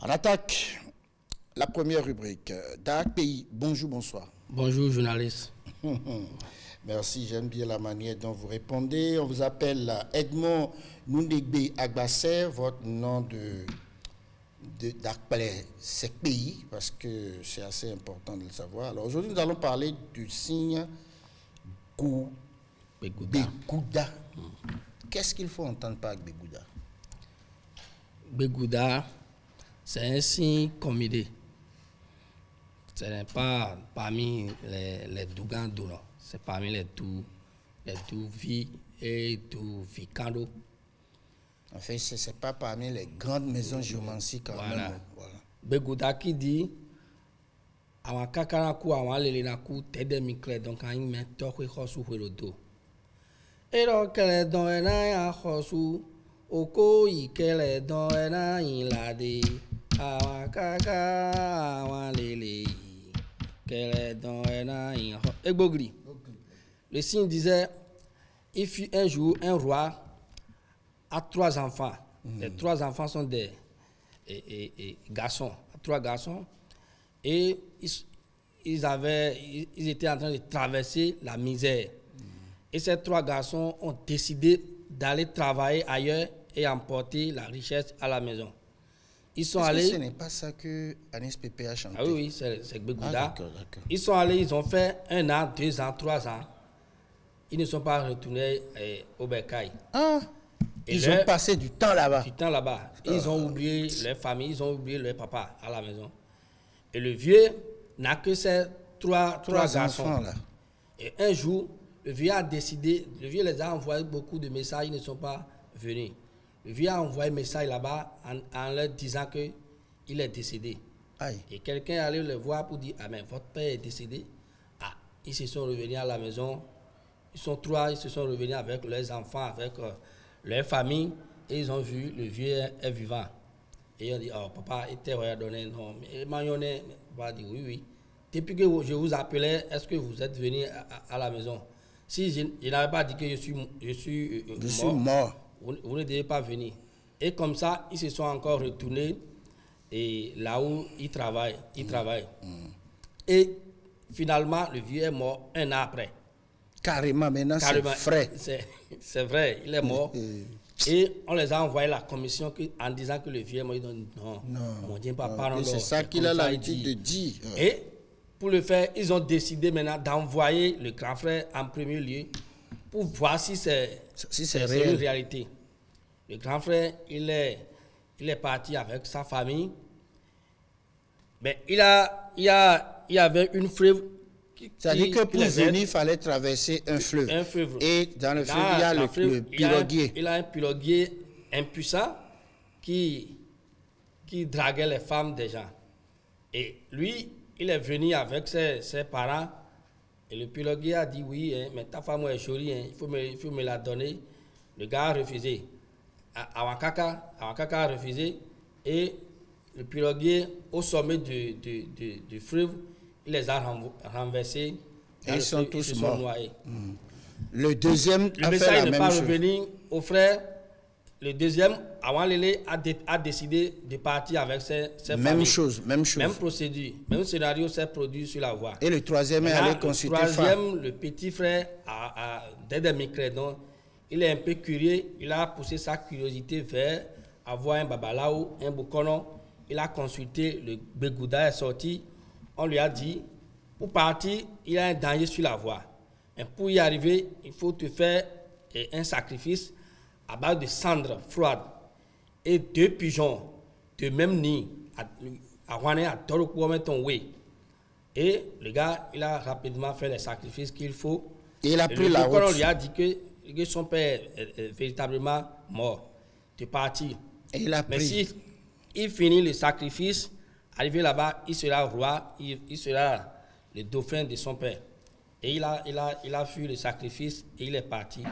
On attaque la première rubrique. Darak Pays, bonjour, bonsoir. Bonjour, journaliste. Merci, j'aime bien la manière dont vous répondez. On vous appelle Edmond Noundegbe Agbasser, votre nom d'Akpalais, c'est pays, parce que c'est assez important de le savoir. Alors aujourd'hui, nous allons parler du signe Begouda. Qu'est-ce qu'il faut entendre par Begouda? Begouda, c'est un signe comédie. Ce n'est pas parmi les Dougan d'Ono. C'est parmi les Douvi et Douvikando. En fait, ce n'est pas parmi les grandes maisons géomanciques quand même. Voilà. Begouda qui dit awa kakaraku awa lelenaku tede mikle donc a une tokwe khosu hwelodo. Ero kele don ena ya khosu oko ikele don ena ilade awa kaka awa lele kele don ena in Egbogri. Le signe disait il fut un jour un roi a 3 enfants. Les 3 enfants sont des garçons, 3 garçons. Et ils étaient en train de traverser la misère. Et ces 3 garçons ont décidé d'aller travailler ailleurs et emporter la richesse à la maison. Ils sont allés. Ce n'est pas ça que Anis Pépé a chanté. Ah oui, c'est Begouda. D'accord. Ils sont allés, ils ont fait 1 an, 2 ans, 3 ans. Ils ne sont pas retournés au Bercail. Ils ont passé du temps là-bas. Ils ont oublié leur famille, ils ont oublié leur papa à la maison. Et le vieux n'a que ces 3 garçons. Là. Et un jour, le vieux a décidé, le vieux les a envoyé beaucoup de messages, ils ne sont pas venus. Le vieux a envoyé un message là-bas en leur disant qu'il est décédé. Aïe. Et quelqu'un est allé le voir pour dire, ah mais votre père est décédé. Ah, ils se sont revenus à la maison. Ils sont 3, ils se sont revenus avec leurs enfants, avec leur famille, et ils ont vu le vieux est vivant. Et ils ont dit, oh papa, il t'a donné, non, mais Magnonnet va dire, oui. Depuis que je vous appelais, est-ce que vous êtes venu à la maison? Si je n'avais pas dit que je suis mort, vous ne devez pas venir. Et comme ça, ils se sont encore retournés et là où ils travaillent. Et finalement, le vieux est mort 1 an après. Carrément, maintenant c'est vrai. C'est vrai, il est mort. Et on les a envoyé la commission en disant que le vieux est mort. Ils disent non, mon Dieu, papa, non. C'est ça qu'il a l'habitude de dire. Et pour le faire, ils ont décidé maintenant d'envoyer le grand frère en premier lieu pour voir si c'est une réalité. Le grand frère, il est parti avec sa famille. Mais il y avait une fleuve. C'est-à-dire que pour venir, il fallait traverser un fleuve. Et dans le fleuve, il y a le piroguier. Il a un piroguier impuissant qui draguait les femmes des gens. Et lui, il est venu avec ses parents. Et le piroguier a dit, oui, mais ta femme est jolie, il faut me la donner. Le gars a refusé. Awakaka a refusé. Et le piroguier, au sommet du fleuve, il les a renversés. Et ils sont tous morts. Noyés. Le deuxième a fait la même chose. Le message n'est pas revenu au frère. Le deuxième, Awan Lele a décidé de partir avec ses même familles. Chose. Même procédure. Même scénario s'est produit sur la voie. Et le troisième est allé consulter le troisième, le petit frère, dès des micrédons, il est un peu curieux. Il a poussé sa curiosité vers avoir un babalao, un boukono. Il a consulté, le Begouda est sorti. On lui a dit, pour partir, il y a un danger sur la voie. Et pour y arriver, il faut te faire un sacrifice à base de cendres froides et 2 pigeons de même nid à Rouané, à Toroukouametonwe. Et le gars, il a rapidement fait les sacrifices qu'il faut. Et il a pris la route. On lui a dit que son père est véritablement mort de partir. Et il a pris. Mais si il finit le sacrifice, arrivé là-bas, il sera roi, il sera le dauphin de son père. Et il a fui le sacrifice et il est parti.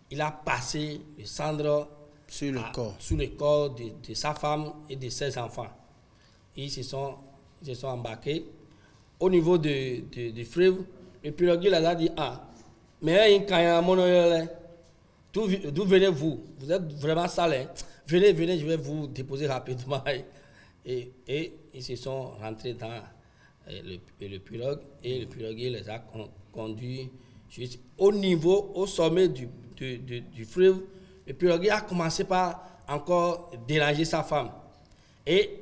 Il a passé le cendre sur le corps de sa femme et de ses enfants. Et ils se sont embarqués. Au niveau du fleuve, le piroguier les a dit, mais d'où venez-vous? Vous êtes vraiment sale. Venez, je vais vous déposer rapidement. Et ils se sont rentrés dans le pirogue et le piroguier les a conduits juste au niveau, au sommet du fleuve. Le piroguier a commencé par encore déranger sa femme. Et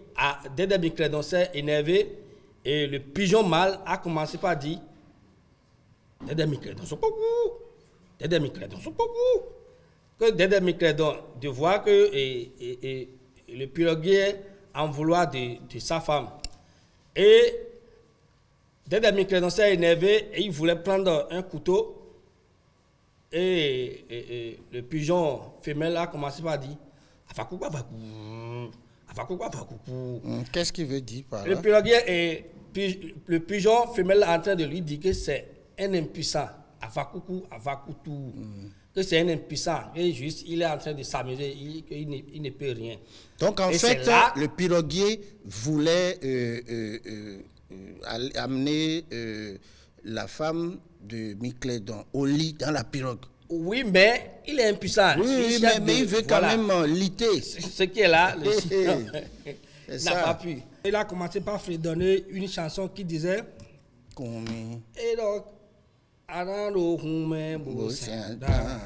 Dédé Micredon s'est énervé et le pigeon mâle a commencé par dire Dédé Micredon, c'est pas vous. Dédé Micredon, c'est pas vous. Que Dédé Micredon de voir que le piroguier en vouloir de sa femme. Et Dédé Micredon s'est énervé et il voulait prendre un couteau. Et le pigeon femelle a commencé par dire Qu'est-ce qu'il veut dire par là? Le piroguier et le pigeon femelle est en train de lui dire que c'est un impuissant. Que c'est un impuissant. Et juste, il est en train de s'amuser. Il ne peut rien. Donc en fait, le piroguier voulait amener la femme de Micredon au lit dans la pirogue. Oui, mais il est impuissant. Oui, mais il veut quand même lutter. Ce qui est là, le chien n'a pas pu. Il a commencé par fredonner une chanson qui disait et donc, Arando Hume Bosanda,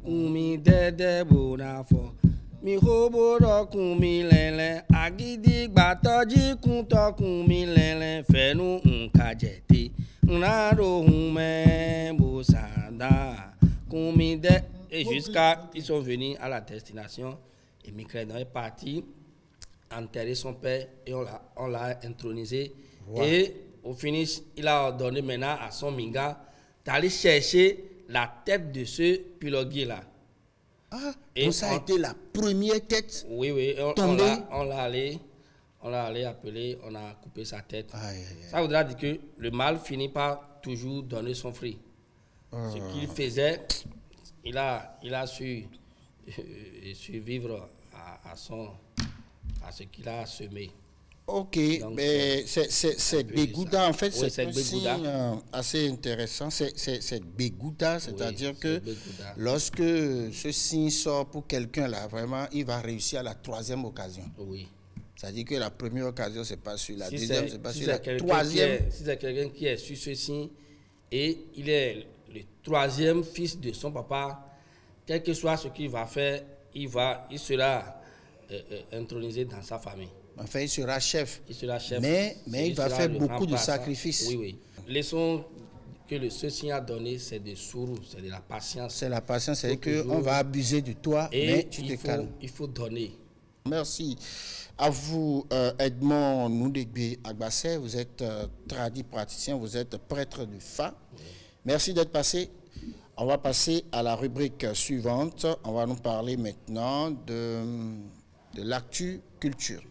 Umi Dede Bonafo, Mi Hoboro Kumi Lele, Agidi Batoji Kunto Kumi Lele, Fenu Unkajeti, Arando Hume Bosanda. Et jusqu'à ils sont venus à la destination et Micredon est parti enterrer son père et on l'a intronisé. Wow. Et au finish, il a ordonné maintenant à son minga d'aller chercher la tête de ce piroguier là. Ah, et donc ça a été la première tête. Oui, on l'a allé appeler, on a coupé sa tête. Ça voudra dire que le mâle finit par toujours donner son fruit. Ce qu'il faisait, il a su vivre à ce qu'il a semé. Ok, mais c'est Begouda, en fait, oui, c'est un signe assez intéressant. C'est Begouda, c'est-à-dire que lorsque ce signe sort pour quelqu'un, là, vraiment, il va réussir à la troisième occasion. Oui. C'est-à-dire que la première occasion, c'est pas sur la deuxième, c'est pas sur la troisième. Si c'est quelqu'un qui est sur ce signe et il est le troisième fils de son papa, quel que soit ce qu'il va faire, il sera intronisé dans sa famille. Enfin, il sera chef. Mais il va faire beaucoup de sacrifices. Oui. Les leçons que ce signe a donné, c'est de sourou, c'est de la patience. C'est la patience, c'est-à-dire qu'on va abuser de toi, mais tu te calmes. Il faut donner. Merci. À vous, Edmond Noundegbe Agbassé, vous êtes tradit praticien, vous êtes prêtre de Fa. Oui. Merci d'être passé. On va passer à la rubrique suivante. On va nous parler maintenant de l'actu culture.